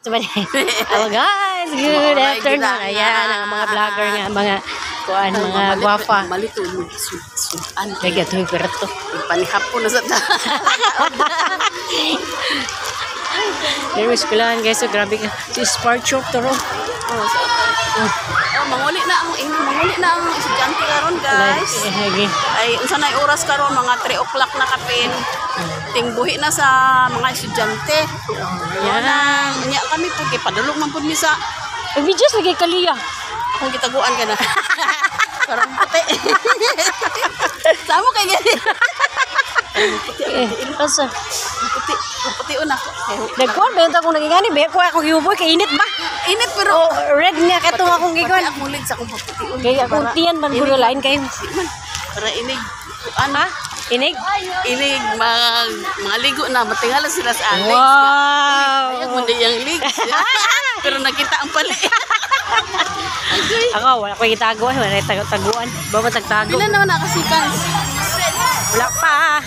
Hello guys, good afternoon. Ayan ang mga vlogger nga, mga kuan, mga guwapa. Malito mo. Kaya ito to. Panihapon na sa ta. There is kulaan guys, so grabe ka. Si Spark Choke to ro. Manguli na ang estudyante karon guys. Ay unsa nay oras karon mga 3 o'clock na kapin. Tingbuhi na sa mga estudyante. Yan. Nya kami pag padulog man pud mi sa Just lagi kaliya. kung gitaguan ka na. Karang puti. Samo kay gani. Asa? Puti una. Nagkuhan ba yung akong nagigani? Ba ko akong giuboy kay init ba? Init pero Red nga katong akong gikuan. Ako lid sa akong puti. Kaya akong tiyan man gulo lain kay. Para inig. Ha? Inig? Inig mga ligo na matingala sila sa legs. Wow! Ayun mo di yung legs. Pero nakita ang pali. Ako, wala ko itago. Wala ko taguan. Ba matagtago? Pila naman nakasikan? Wala pa.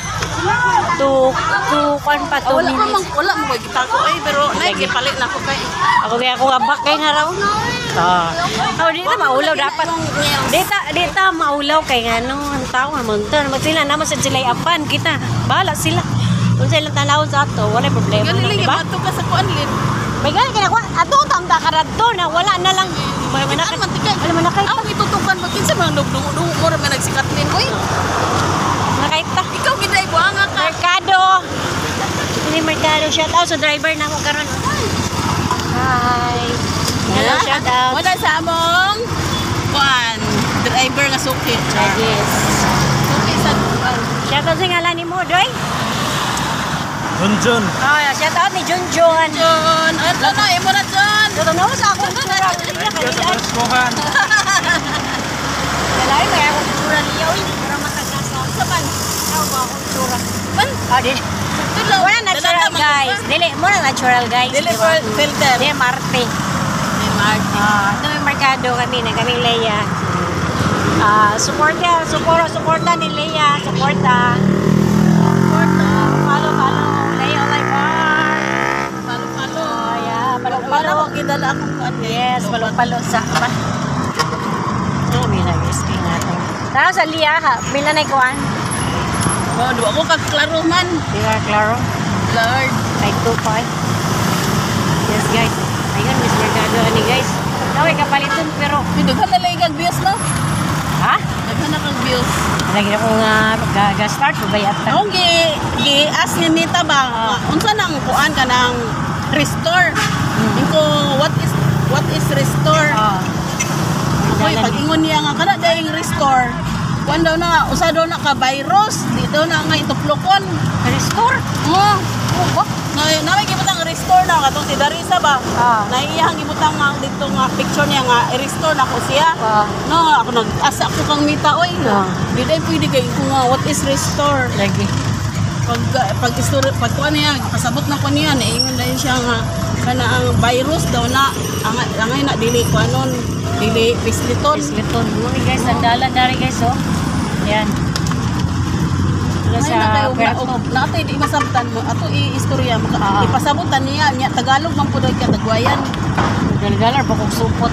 Tukuan pa. 2 minutes. Wala mo ba gitago ay pero naigipalit na ako kay. Ako kaya akong abak kay nga raw. Oh, dito maulaw dapat. Dito maulaw kay nga no, ang tao nga monton. Magsila naman sa sila'y apan kita. Bahala sila. Kung sila tanawon sa ato, wala problema. Galing Diba? mato ka sa kuan lid. May gani kaya ko. Ato ang karadto na wala na lang. Manakay man tigay. Alam mo na kay. Ako itutukan mo kinsa man dugdug mo ra man nagsikat lin oy. Nakaita. Ikaw giday buanga ka. Mercado. Ini Mercado. Shout out sa driver na ako karon. Hi. Hello, shout out. Wala sa among kuan driver nga suki. Yes. Suki sa Shout out sa ngalan ni mo, Doy. Junjun. Oh, shout out ni Junjun. John. Ano na imo na John? Ito na sa akong tsura. Kuhan. Lalay, may akong tsura niya. Uy, para matagasa. Saban. Ako ba akong tsura? Man, Oh, di. Wala natural, guys. Dili, muna natural, guys. dili Diba? filter. Di, Marte. Ni Martin. Ito may Mercado kami na kaming Leia. Suporta ni Leia. Suporta. Palo. Leia Live Bar. Palo-palo. Oh, yeah. Palo Palo. gidala akong kuan. Yes, palo sa apa. May guys, natin. Tara sa Lia ha. Bila na ikuan. Oh, do ako kag klaro man. Diba, Claro? Lord. Ay, 2.5. Yes, guys. Ayun, Miss Mercado ni guys. Tawag kapaliton pero... Dughan na lang kag views no. Ha? Dughan na kag views. Lagi na kong ga-start ko ba yata? Ako gi-ask ni Nita ba, unsa nang kuan ka nang restore? Inko what is restore? Oy, pag ingon niya nga kana dayong restore. Kuan daw na usa daw na ka virus, di daw na nga ituplokon. Restore? Oh. Na may gibutang restore na katong si Darisa ba? Naiyang gibutang nga dito nga picture niya nga i-restore na ko siya. No, ako nag-asa ako kang Mita oy. Di day pwede kay kung what is restore. Lagi. Pag kuan niya, pasabot na ko niya, naingon na siya nga kana ang virus daw na angay na dili kuanon, dili pisliton. Pisliton. Mga guys, sandalan na rin guys, oh. Yan. Wala Ay, sa Puerto. natay di masabtan mo ato i-istorya mo ipasabutan niya nya Tagalog man pud ka Tagwayan. Galar pa kong supot.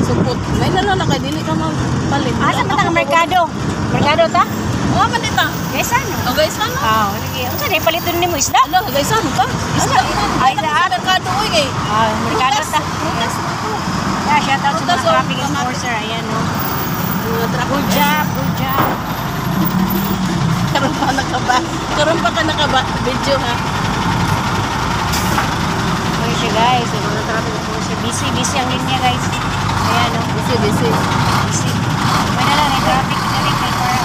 Supot. May na kay dili ka mapalit. Asa man ang Mercado? Mercado ta? Oh, man dita. Guys, ano? Oh, guys, ano? Lagi. Ano sa paliton ni mo isda? Ano, guys, ano ka? Isda. Ay, sa merkado oy kay. Mercado ta. Prutas. Yeah, shout out sa mga Prutas, oh. traffic enforcer. Ayan, no. Good Good job. Karon pa ka nakaba video ha. Okay siya guys, yung mga traffic enforcer. Busy ang linya guys. Ayan, no. Busy. May na lang, may traffic na rin. May para.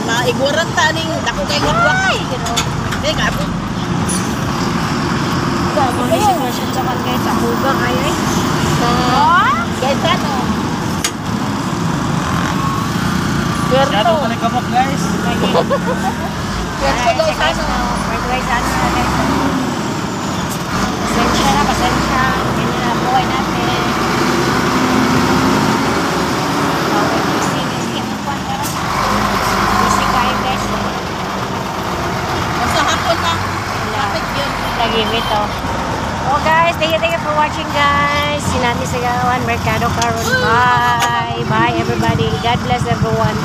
Maiguran ta ning dako kay gwak-gwak. Teka po. Mga sitwasyon sa kan guys, sa buga kayo eh. Guys, ano? Shadow ko na kabok guys. Pwerto guys, ano? Pwerto guys, ano na guys. Pasensya. Ganyan na buhay natin. Okay, busy. Ano po ang busy ka. nagimit oh. Oh guys, thank you for watching guys. Sinami sa Gawan Mercado karon. Bye. Bye everybody. God bless everyone.